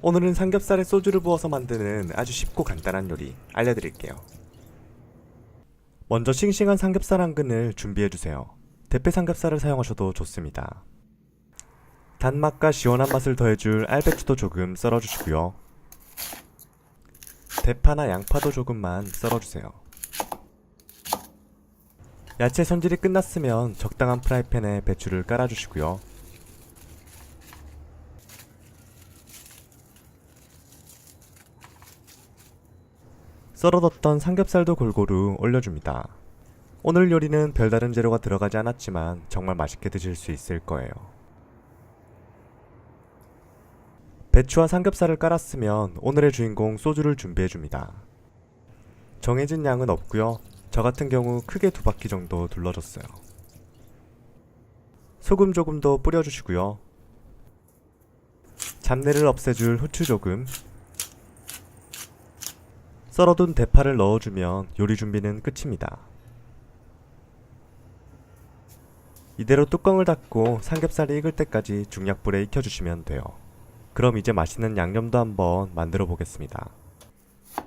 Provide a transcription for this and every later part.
오늘은 삼겹살에 소주를 부어서 만드는 아주 쉽고 간단한 요리 알려드릴게요. 먼저 싱싱한 삼겹살 한 근을 준비해주세요. 대패 삼겹살을 사용하셔도 좋습니다. 단맛과 시원한 맛을 더해줄 알배추도 조금 썰어주시고요. 대파나 양파도 조금만 썰어주세요. 야채 손질이 끝났으면 적당한 프라이팬에 배추를 깔아주시고요. 썰어뒀던 삼겹살도 골고루 올려줍니다. 오늘 요리는 별다른 재료가 들어가지 않았지만 정말 맛있게 드실 수 있을 거예요. 배추와 삼겹살을 깔았으면 오늘의 주인공 소주를 준비해줍니다. 정해진 양은 없고요. 저 같은 경우 크게 2바퀴 정도 둘러줬어요. 소금 조금 더 뿌려주시고요. 잡내를 없애줄 후추 조금, 썰어둔 대파를 넣어주면 요리 준비는 끝입니다. 이대로 뚜껑을 닫고 삼겹살이 익을 때까지 중약불에 익혀주시면 돼요. 그럼 이제 맛있는 양념도 한번 만들어 보겠습니다.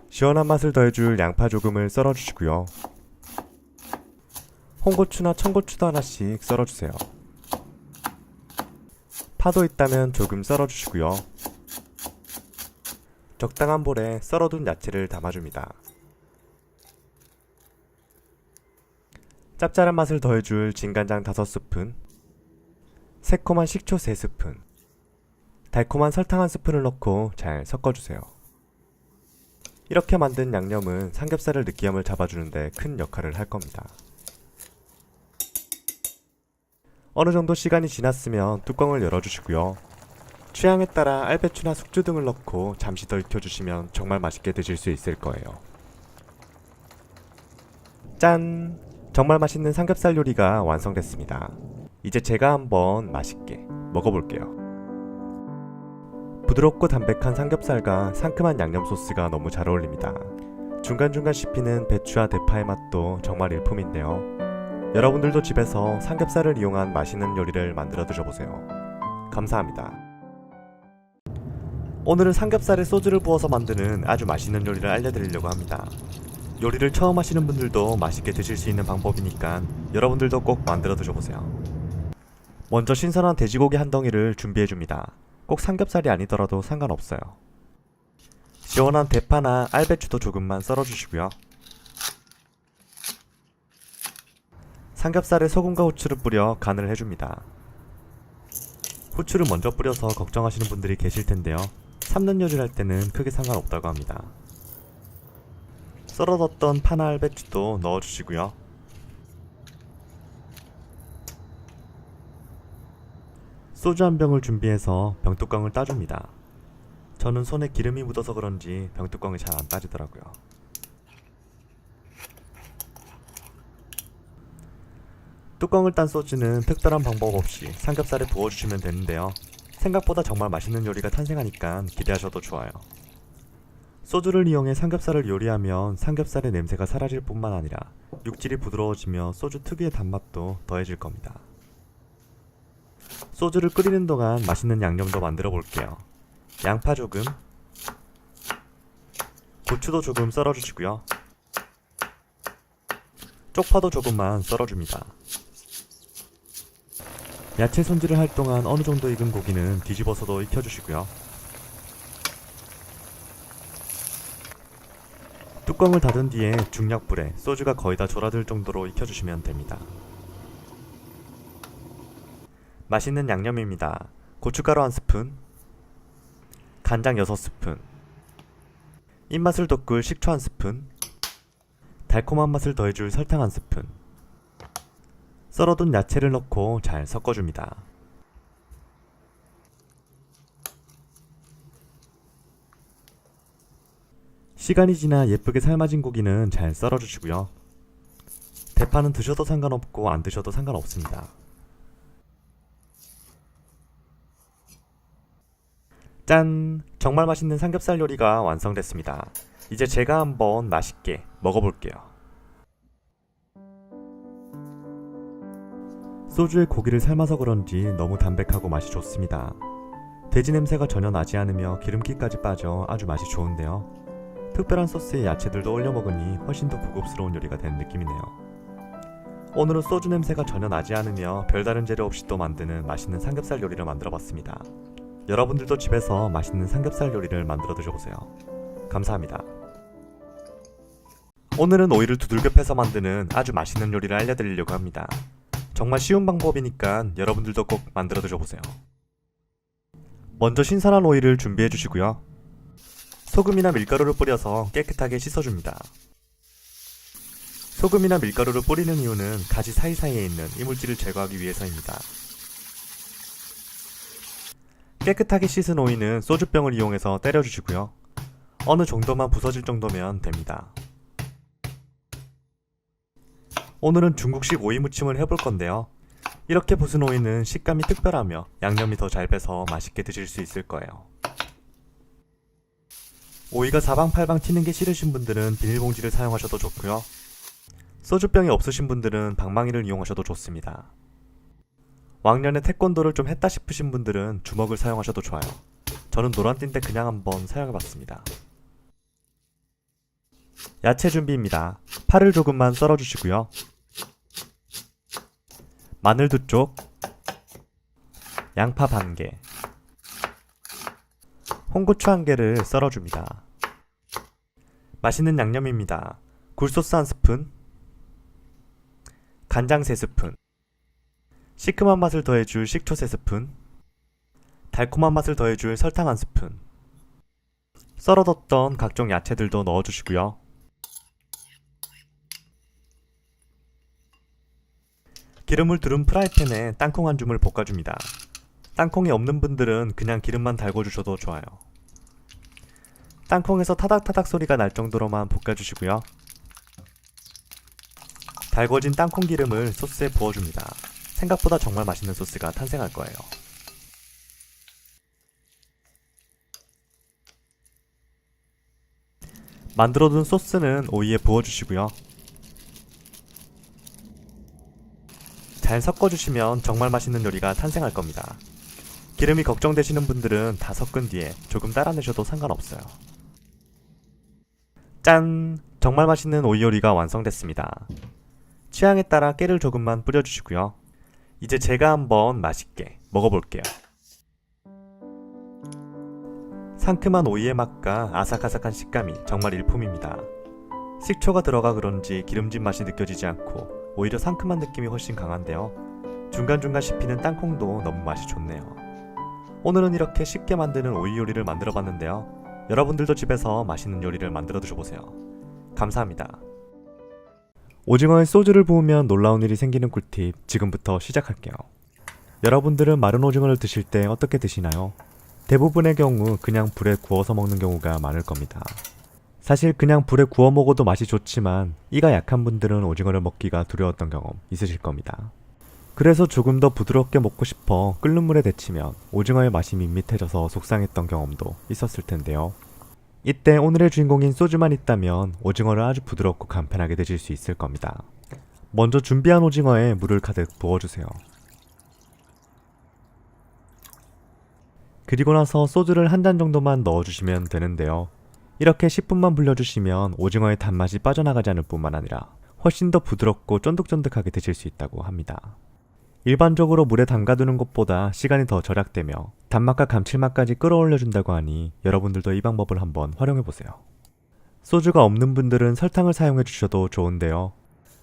시원한 맛을 더해줄 양파 조금을 썰어주시고요. 홍고추나 청고추도 하나씩 썰어주세요. 파도 있다면 조금 썰어주시고요. 적당한 볼에 썰어둔 야채를 담아줍니다. 짭짤한 맛을 더해줄 진간장 5스푼, 새콤한 식초 3스푼, 달콤한 설탕 1스푼을 넣고 잘 섞어주세요. 이렇게 만든 양념은 삼겹살의 느끼함을 잡아주는데 큰 역할을 할 겁니다. 어느 정도 시간이 지났으면 뚜껑을 열어주시고요. 취향에 따라 알배추나 숙주 등을 넣고 잠시 더 익혀주시면 정말 맛있게 드실 수 있을 거예요. 짠! 정말 맛있는 삼겹살 요리가 완성됐습니다. 이제 제가 한번 맛있게 먹어볼게요. 부드럽고 담백한 삼겹살과 상큼한 양념 소스가 너무 잘 어울립니다. 중간중간 씹히는 배추와 대파의 맛도 정말 일품인데요. 여러분들도 집에서 삼겹살을 이용한 맛있는 요리를 만들어 드셔보세요. 감사합니다. 오늘은 삼겹살에 소주를 부어서 만드는 아주 맛있는 요리를 알려드리려고 합니다. 요리를 처음 하시는 분들도 맛있게 드실 수 있는 방법이니까 여러분들도 꼭 만들어 드셔보세요. 먼저 신선한 돼지고기 한 덩이를 준비해줍니다. 꼭 삼겹살이 아니더라도 상관없어요. 시원한 대파나 알배추도 조금만 썰어주시고요. 삼겹살에 소금과 후추를 뿌려 간을 해줍니다. 후추를 먼저 뿌려서 걱정하시는 분들이 계실 텐데요. 삶는 요리를 할 때는 크게 상관없다고 합니다. 썰어뒀던 파나 알배추도 넣어주시고요. 소주 한 병을 준비해서 병뚜껑을 따줍니다. 저는 손에 기름이 묻어서 그런지 병뚜껑이 잘 안 따지더라고요. 뚜껑을 딴 소주는 특별한 방법 없이 삼겹살에 부어주시면 되는데요. 생각보다 정말 맛있는 요리가 탄생하니까 기대하셔도 좋아요. 소주를 이용해 삼겹살을 요리하면 삼겹살의 냄새가 사라질 뿐만 아니라 육질이 부드러워지며 소주 특유의 단맛도 더해질 겁니다. 소주를 끓이는 동안 맛있는 양념도 만들어 볼게요. 양파 조금, 고추도 조금 썰어주시고요. 쪽파도 조금만 썰어줍니다. 야채 손질을 할 동안 어느 정도 익은 고기는 뒤집어서도 익혀주시고요. 뚜껑을 닫은 뒤에 중약불에 소주가 거의 다 졸아들 정도로 익혀주시면 됩니다. 맛있는 양념입니다. 고춧가루 1스푼, 간장 6스푼, 입맛을 돋굴 식초 1스푼, 달콤한 맛을 더해줄 설탕 1스푼, 썰어둔 야채를 넣고 잘 섞어줍니다. 시간이 지나 예쁘게 삶아진 고기는 잘 썰어주시고요. 대파는 드셔도 상관없고 안 드셔도 상관없습니다. 짠! 정말 맛있는 삼겹살 요리가 완성됐습니다. 이제 제가 한번 맛있게 먹어볼게요. 소주에 고기를 삶아서 그런지 너무 담백하고 맛이 좋습니다. 돼지 냄새가 전혀 나지 않으며 기름기까지 빠져 아주 맛이 좋은데요. 특별한 소스에 야채들도 올려 먹으니 훨씬 더 고급스러운 요리가 된 느낌이네요. 오늘은 소주 냄새가 전혀 나지 않으며 별다른 재료 없이 또 만드는 맛있는 삼겹살 요리를 만들어 봤습니다. 여러분들도 집에서 맛있는 삼겹살 요리를 만들어 드셔보세요. 감사합니다. 오늘은 오이를 두들겨 패서 만드는 아주 맛있는 요리를 알려드리려고 합니다. 정말 쉬운 방법이니까 여러분들도 꼭 만들어 드셔보세요. 먼저 신선한 오이를 준비해 주시고요. 소금이나 밀가루를 뿌려서 깨끗하게 씻어줍니다. 소금이나 밀가루를 뿌리는 이유는 가지 사이사이에 있는 이물질을 제거하기 위해서입니다. 깨끗하게 씻은 오이는 소주병을 이용해서 때려주시고요. 어느 정도만 부서질 정도면 됩니다. 오늘은 중국식 오이 무침을 해볼 건데요. 이렇게 부순 오이는 식감이 특별하며 양념이 더 잘 배서 맛있게 드실 수 있을 거예요. 오이가 사방팔방 튀는 게 싫으신 분들은 비닐봉지를 사용하셔도 좋고요. 소주병이 없으신 분들은 방망이를 이용하셔도 좋습니다. 왕년에 태권도를 좀 했다 싶으신 분들은 주먹을 사용하셔도 좋아요. 저는 노란띠인데 그냥 한번 사용해봤습니다. 야채 준비입니다. 파를 조금만 썰어주시고요. 마늘 2쪽, 양파 반개, 홍고추 1개를 썰어줍니다. 맛있는 양념입니다. 굴소스 1스푼, 간장 3스푼, 시큼한 맛을 더해줄 식초 3스푼, 달콤한 맛을 더해줄 설탕 1스푼, 썰어뒀던 각종 야채들도 넣어주시고요. 기름을 두른 프라이팬에 땅콩 한 줌을 볶아줍니다. 땅콩이 없는 분들은 그냥 기름만 달궈주셔도 좋아요. 땅콩에서 타닥타닥 소리가 날 정도로만 볶아주시고요. 달궈진 땅콩 기름을 소스에 부어줍니다. 생각보다 정말 맛있는 소스가 탄생할 거예요. 만들어둔 소스는 오이에 부어주시고요. 잘 섞어주시면 정말 맛있는 요리가 탄생할 겁니다. 기름이 걱정되시는 분들은 다 섞은 뒤에 조금 따라내셔도 상관없어요. 짠! 정말 맛있는 오이 요리가 완성됐습니다. 취향에 따라 깨를 조금만 뿌려주시고요. 이제 제가 한번 맛있게 먹어볼게요. 상큼한 오이의 맛과 아삭아삭한 식감이 정말 일품입니다. 식초가 들어가 그런지 기름진 맛이 느껴지지 않고 오히려 상큼한 느낌이 훨씬 강한데요. 중간중간 씹히는 땅콩도 너무 맛이 좋네요. 오늘은 이렇게 쉽게 만드는 오이 요리를 만들어 봤는데요. 여러분들도 집에서 맛있는 요리를 만들어 드셔보세요. 감사합니다. 오징어에 소주를 부으면 놀라운 일이 생기는 꿀팁 지금부터 시작할게요. 여러분들은 마른 오징어를 드실 때 어떻게 드시나요? 대부분의 경우 그냥 불에 구워서 먹는 경우가 많을 겁니다. 사실 그냥 불에 구워 먹어도 맛이 좋지만 이가 약한 분들은 오징어를 먹기가 두려웠던 경험 있으실 겁니다. 그래서 조금 더 부드럽게 먹고 싶어 끓는 물에 데치면 오징어의 맛이 밋밋해져서 속상했던 경험도 있었을 텐데요. 이때 오늘의 주인공인 소주만 있다면 오징어를 아주 부드럽고 간편하게 드실 수 있을 겁니다. 먼저 준비한 오징어에 물을 가득 부어주세요. 그리고 나서 소주를 한 잔 정도만 넣어주시면 되는데요. 이렇게 10분만 불려주시면 오징어의 단맛이 빠져나가지 않을 뿐만 아니라 훨씬 더 부드럽고 쫀득쫀득하게 드실 수 있다고 합니다. 일반적으로 물에 담가두는 것보다 시간이 더 절약되며 단맛과 감칠맛까지 끌어올려준다고 하니 여러분들도 이 방법을 한번 활용해보세요. 소주가 없는 분들은 설탕을 사용해주셔도 좋은데요.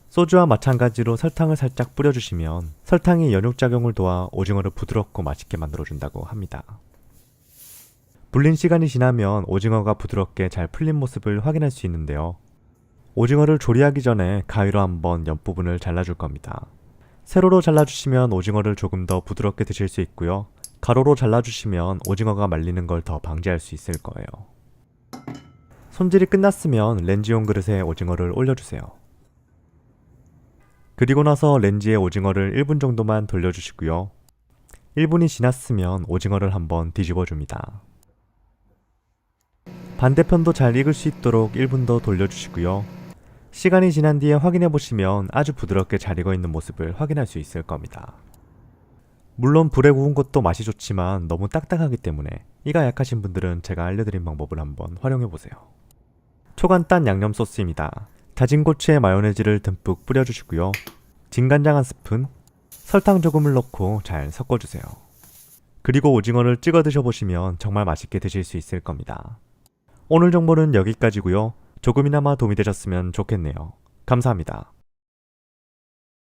소주와 마찬가지로 설탕을 살짝 뿌려주시면 설탕이 연육작용을 도와 오징어를 부드럽고 맛있게 만들어준다고 합니다. 불린 시간이 지나면 오징어가 부드럽게 잘 풀린 모습을 확인할 수 있는데요. 오징어를 조리하기 전에 가위로 한번 옆부분을 잘라줄 겁니다. 세로로 잘라주시면 오징어를 조금 더 부드럽게 드실 수 있고요. 가로로 잘라주시면 오징어가 말리는 걸 더 방지할 수 있을 거예요. 손질이 끝났으면 렌즈용 그릇에 오징어를 올려주세요. 그리고 나서 렌즈에 오징어를 1분 정도만 돌려주시고요. 1분이 지났으면 오징어를 한번 뒤집어 줍니다. 반대편도 잘 익을 수 있도록 1분 더 돌려주시고요. 시간이 지난 뒤에 확인해 보시면 아주 부드럽게 잘 익어 있는 모습을 확인할 수 있을 겁니다. 물론 불에 구운 것도 맛이 좋지만 너무 딱딱하기 때문에 이가 약하신 분들은 제가 알려드린 방법을 한번 활용해보세요. 초간단 양념 소스입니다. 다진 고추에 마요네즈를 듬뿍 뿌려주시고요. 진간장 한 스푼, 설탕 조금을 넣고 잘 섞어주세요. 그리고 오징어를 찍어 드셔보시면 정말 맛있게 드실 수 있을 겁니다. 오늘 정보는 여기까지고요. 조금이나마 도움이 되셨으면 좋겠네요. 감사합니다.